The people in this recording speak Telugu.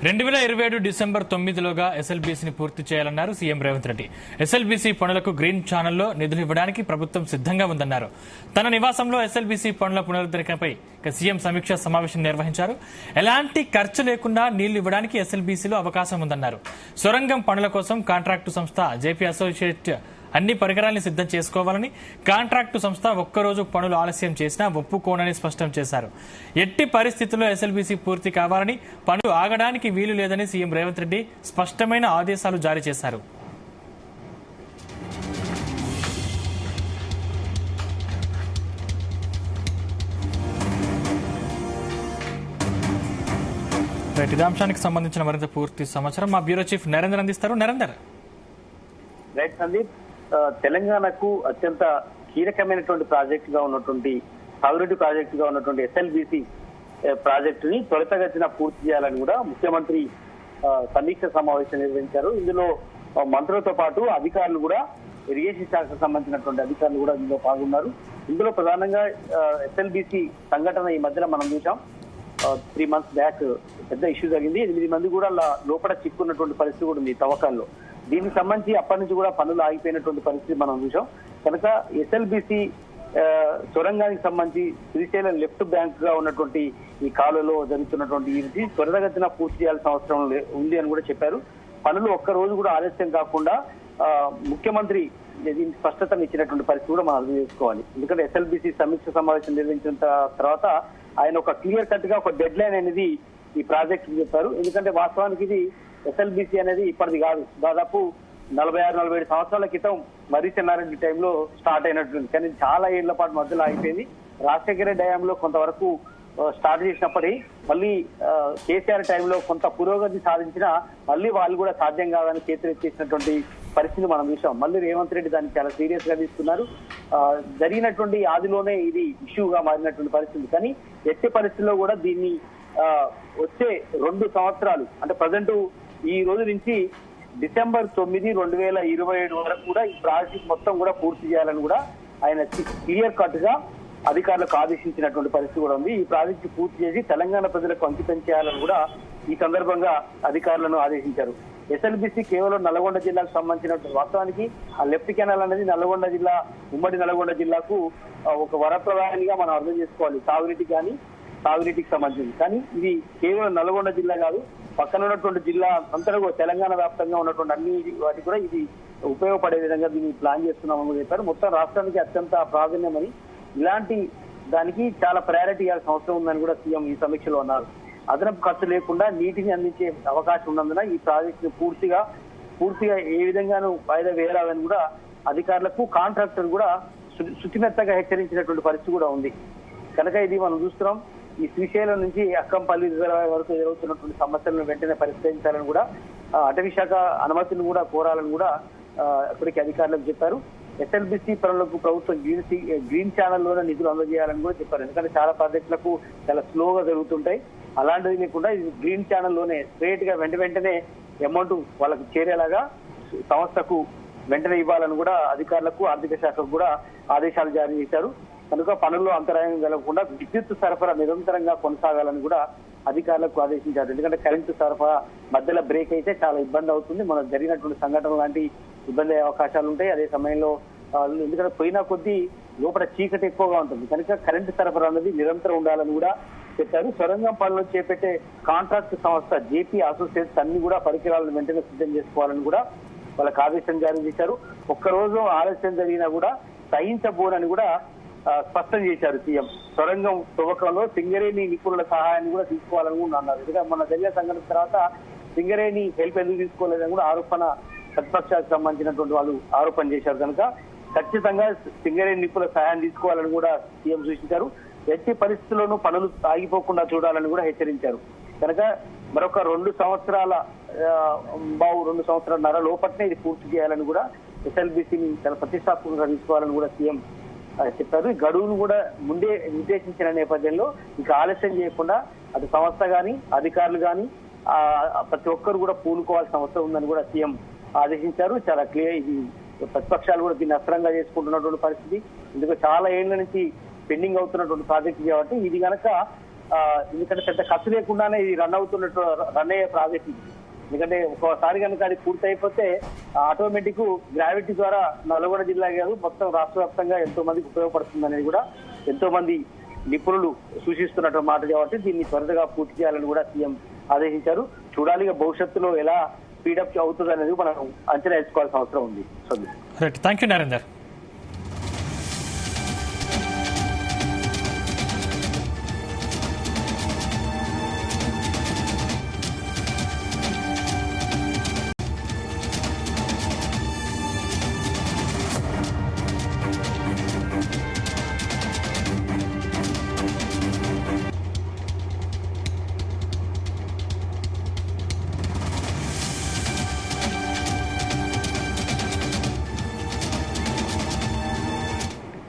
2027 డిసెంబర్ 9లోగా ఎస్ఎల్బీసీని పూర్తి చేయాలన్నారు సీఎం రేవంత్ రెడ్డి. ఎస్ఎల్బీసీ పనులకు గ్రీన్ ఛానల్లో నిధులు ఇవ్వడానికి ప్రభుత్వం సిద్దంగా ఉందన్నారు. తన నివాసంలో ఎస్ఎల్బీసీ పనుల పునరుద్ధరణపై సీఎం సమీక్షా సమావేశం నిర్వహించారు. ఎలాంటి ఖర్చు లేకుండా నీళ్లు ఇవ్వడానికి ఎస్ఎల్బీసీలో అవకాశం ఉందన్నారు. సొరంగం పనుల కోసం కాంట్రాక్టు సంస్థ జేపీ అసోసియేట్ అన్ని పరికరాలను సిద్దం చేసుకోవాలని, కాంట్రాక్టు సంస్థ ఒక్కరోజు పనులు ఆలస్యం చేసినా ఒప్పుకోనని స్పష్టం చేశారు. ఎట్టి పరిస్థితుల్లో ఎస్ఎల్బీసీ పూర్తి కావాలని, పనులు ఆగడానికి వీలు లేదని సీఎం రేవంత్ రెడ్డి స్పష్టమైన ఆదేశాలు జారీ చేశారు. ఇదే అంశానికి సంబంధించిన మరింత పూర్తి సమాచారం మా బ్యూరో చీఫ్ నరేందర్ అందిస్తారు. నరేందర్. రైట్ సందీప్, తెలంగాణకు అత్యంత కీలకమైనటువంటి ప్రాజెక్ట్ గా ఉన్నటువంటి సాగునీటి ప్రాజెక్టు గా ఉన్నటువంటి ఎస్ఎల్బీసీ ప్రాజెక్టుని త్వరితగతిన పూర్తి చేయాలని కూడా ముఖ్యమంత్రి సమీక్ష సమావేశం నిర్వహించారు. ఇందులో మంత్రులతో పాటు అధికారులు కూడా, ఇరిగేషన్ శాఖకు సంబంధించినటువంటి అధికారులు కూడా ఇందులో పాల్గొన్నారు. ఇందులో ప్రధానంగా ఎస్ఎల్బీసీ సంఘటన ఈ మధ్యన మనం చూసాం. 3 months బ్యాక్ పెద్ద ఇష్యూ జరిగింది. 8 మంది కూడా లోపల చిక్కున్నటువంటి పరిస్థితి కూడా ఉంది తవ్వకాల్లో. దీనికి సంబంధించి అప్పటి నుంచి కూడా పనులు ఆగిపోయినటువంటి పరిస్థితి మనం చూసాం. కనుక ఎస్ఎల్బీసీ సొరంగానికి సంబంధించి శ్రీశైలం లెఫ్ట్ బ్యాంక్ గా ఉన్నటువంటి ఈ కాలువలో జరుగుతున్నటువంటి ఇది త్వరితగతిన పూర్తి చేయాల్సిన అవసరం ఉంది అని కూడా చెప్పారు. పనులు ఒక్క రోజు కూడా ఆలస్యం కాకుండా ముఖ్యమంత్రి దీనికి స్పష్టతను ఇచ్చినటువంటి పరిస్థితి కూడా మనం అర్థం చేసుకోవాలి. ఎందుకంటే ఎస్ఎల్బీసీ సమీక్ష సమావేశం నిర్వహించిన తర్వాత ఆయన ఒక క్లియర్ కట్ గా ఒక డెడ్ లైన్ అనేది ఈ ప్రాజెక్ట్ చెప్పారు. ఎందుకంటే వాస్తవానికి ఇది ఎస్ఎల్బీసీ అనేది ఇప్పటిది కాదు, దాదాపు 46-47 సంవత్సరాల క్రితం మర్రి చెన్నారెడ్డి టైంలో స్టార్ట్ అయినట్టుంది. కానీ చాలా ఏళ్ల పాటు మధ్యలో ఆగిపోయింది. రాజశేఖర డ్యాంలో కొంతవరకు స్టార్ట్ చేసినప్పటికీ మళ్ళీ కేసీఆర్ టైంలో కొంత పురోగతి సాధించినా మళ్ళీ వాళ్ళు కూడా సాధ్యం కాదని చేతులెత్తేసినటువంటి పరిస్థితి మనం చూసాం. మళ్ళీ రేవంత్ రెడ్డి దాన్ని చాలా సీరియస్ గా తీసుకున్నారు. జరిగినటువంటి ఆదిలోనే ఇది ఇష్యూగా మారినటువంటి పరిస్థితి. కానీ ఎట్టి పరిస్థితుల్లో కూడా దీన్ని వచ్చే 2 సంవత్సరాలు అంటే ప్రజెంట్ ఈ రోజు నుంచి డిసెంబర్ 9, 2027 వరకు కూడా ఈ ప్రాజెక్ట్ మొత్తం కూడా పూర్తి చేయాలని కూడా ఆయన క్లియర్ కట్ గా అధికారులకు ఆదేశించినటువంటి పరిస్థితి కూడా ఉంది. ఈ ప్రాజెక్టు పూర్తి చేసి తెలంగాణ ప్రజలకు అంకితం చేయాలని కూడా ఈ సందర్భంగా అధికారులను ఆదేశించారు. ఎస్ఎల్బీసీ కేవలం నల్గొండ జిల్లాకు సంబంధించినటువంటి వాస్తవానికి ఆ లెఫ్ట్ కెనాల్ అనేది నల్గొండ జిల్లా, ఉమ్మడి నల్గొండ జిల్లాకు ఒక వరప్రదాయంగా మనం అర్థం చేసుకోవాలి. తాగునీటికి సంబంధించింది. కానీ ఇది కేవలం నల్గొండ జిల్లా కాదు, పక్కన ఉన్నటువంటి జిల్లా అంతా కూడా తెలంగాణ వ్యాప్తంగా ఉన్నటువంటి అన్ని వాటికి కూడా ఇది ఉపయోగపడే విధంగా దీన్ని ప్లాన్ చేస్తున్నామని చెప్పారు. మొత్తం రాష్ట్రానికి అత్యంత ప్రాధాన్యమని, ఇలాంటి దానికి చాలా ప్రయారిటీ ఇవ్వాల్సిన అవసరం ఉందని కూడా సీఎం ఈ సమీక్షలో అన్నారు. అదనపు ఖర్చు లేకుండా నీటిని అందించే అవకాశం ఉన్నందున ఈ ప్రాజెక్టు పూర్తిగా ఏ విధంగానూ వాయిదా వేయాలని కూడా అధికారులకు, కాంట్రాక్టర్ కూడా శుచిమెత్తగా హెచ్చరించినటువంటి పరిస్థితి కూడా ఉంది. కనుక ఇది మనం చూస్తున్నాం. ఈ శ్రీశైలం నుంచి అక్కంపల్లి రిజర్వాయర్ వరకు జరుగుతున్నటువంటి సమస్యలను వెంటనే పరిష్కరించాలని కూడా, అటవీ శాఖ అనుమతిని కూడా కోరాలని కూడా ఇప్పటికీ అధికారులకు చెప్పారు. ఎస్ఎల్బీసీ పనులకు ప్రభుత్వం గ్రీన్ ఛానల్లోనే నిధులు అందజేయాలని కూడా చెప్పారు. ఎందుకంటే చాలా ప్రాజెక్టులకు చాలా స్లోగా జరుగుతుంటాయి. అలాంటిది లేకుండా ఇది గ్రీన్ ఛానల్లోనే స్ట్రేట్ గా వెంటనే అమౌంట్ వాళ్ళకు చేరేలాగా సంస్థకు వెంటనే ఇవ్వాలని కూడా అధికారులకు, ఆర్థిక శాఖకు కూడా ఆదేశాలు జారీ చేశారు. కనుక పనుల్లో అంతరాయం కలగకుండా విద్యుత్ సరఫరా నిరంతరంగా కొనసాగాలని కూడా అధికారులకు ఆదేశించారు. ఎందుకంటే కరెంటు సరఫరా మధ్యలో బ్రేక్ అయితే చాలా ఇబ్బంది అవుతుంది. మనకు జరిగినటువంటి సంఘటన లాంటి ఇబ్బంది అయ్యే అవకాశాలు ఉంటాయి. అదే సమయంలో ఎందుకంటే పోయినా కొద్దీ లోపల చీకటి ఎక్కువగా ఉంటుంది. కనుక కరెంటు సరఫరా అనేది నిరంతరం ఉండాలని కూడా చెప్పారు. సొరంగం పనులు చేపట్టే కాంట్రాక్ట్ సంస్థ జేపీ అసోసియేట్స్ అన్ని కూడా పరికరాలను వెంటనే సిద్ధం చేసుకోవాలని కూడా వాళ్ళకి ఆదేశం జారీ చేశారు. ఒక్కరోజు ఆలస్యం జరిగినా కూడా సహించబోనని కూడా స్పష్టం చేశారు సీఎం. సొరంగం తవ్వకంలో సింగరేణి నిపుణుల సహాయాన్ని కూడా తీసుకోవాలని కూడా అన్నారు. ఎందుకంటే మన జరిగిన సంఘటన తర్వాత సింగరేణి హెల్ప్ ఎందుకు తీసుకోలేదని కూడా ప్రతిపక్షాలకు సంబంధించినటువంటి వాళ్ళు ఆరోపణ చేశారు. కనుక ఖచ్చితంగా సింగరేణి నిపుణుల సహాయం తీసుకోవాలని కూడా సీఎం సూచించారు. ఎట్టి పరిస్థితుల్లోనూ పనులు ఆగిపోకుండా చూడాలని కూడా హెచ్చరించారు. కనుక మరొక 2 సంవత్సరాలన్నర లోపట్నే ఇది పూర్తి చేయాలని కూడా ఎస్ఎల్బీసీని చాలా ప్రతిష్టాత్మకంగా తీసుకోవాలని కూడా సీఎం చెప్పారు. ఈ గడువును కూడా ముందే నిర్దేశించిన నేపథ్యంలో ఇక ఆలస్యం చేయకుండా అటు సంస్థ గాని, అధికారులు గాని ప్రతి ఒక్కరు కూడా పూనుకోవాల్సిన అవసరం ఉందని కూడా సీఎం ఆదేశించారు. చాలా క్లియర్. ఇది ప్రతిపక్షాలు కూడా దీన్ని అస్త్రంగా చేసుకుంటున్నటువంటి పరిస్థితి. ఎందుకంటే చాలా ఏళ్ల నుంచి పెండింగ్ అవుతున్నటువంటి ప్రాజెక్టు కాబట్టి ఇది కనుక ఎందుకంటే పెద్ద ఖర్చు లేకుండానే ఇది రన్ అయ్యే ప్రాజెక్ట్ ఇది. ఎందుకంటే ఒకసారి కనుక అది పూర్తి అయిపోతే ఆటోమేటిక్ గ్రావిటీ ద్వారా నల్గొండ జిల్లా కాదు మొత్తం రాష్ట్ర వ్యాప్తంగా ఎంతో మందికి ఉపయోగపడుతుంది అనేది కూడా ఎంతో మంది నిపుణులు సూచిస్తున్నటువంటి మాట కాబట్టి దీన్ని త్వరగా పూర్తి చేయాలని కూడా సీఎం ఆదేశించారు. చూడాలి భవిష్యత్తులో ఎలా స్పీడప్ అవుతుంది అనేది మనం అంచనా వేసుకోవాల్సిన అవసరం ఉంది. Thank you Narender.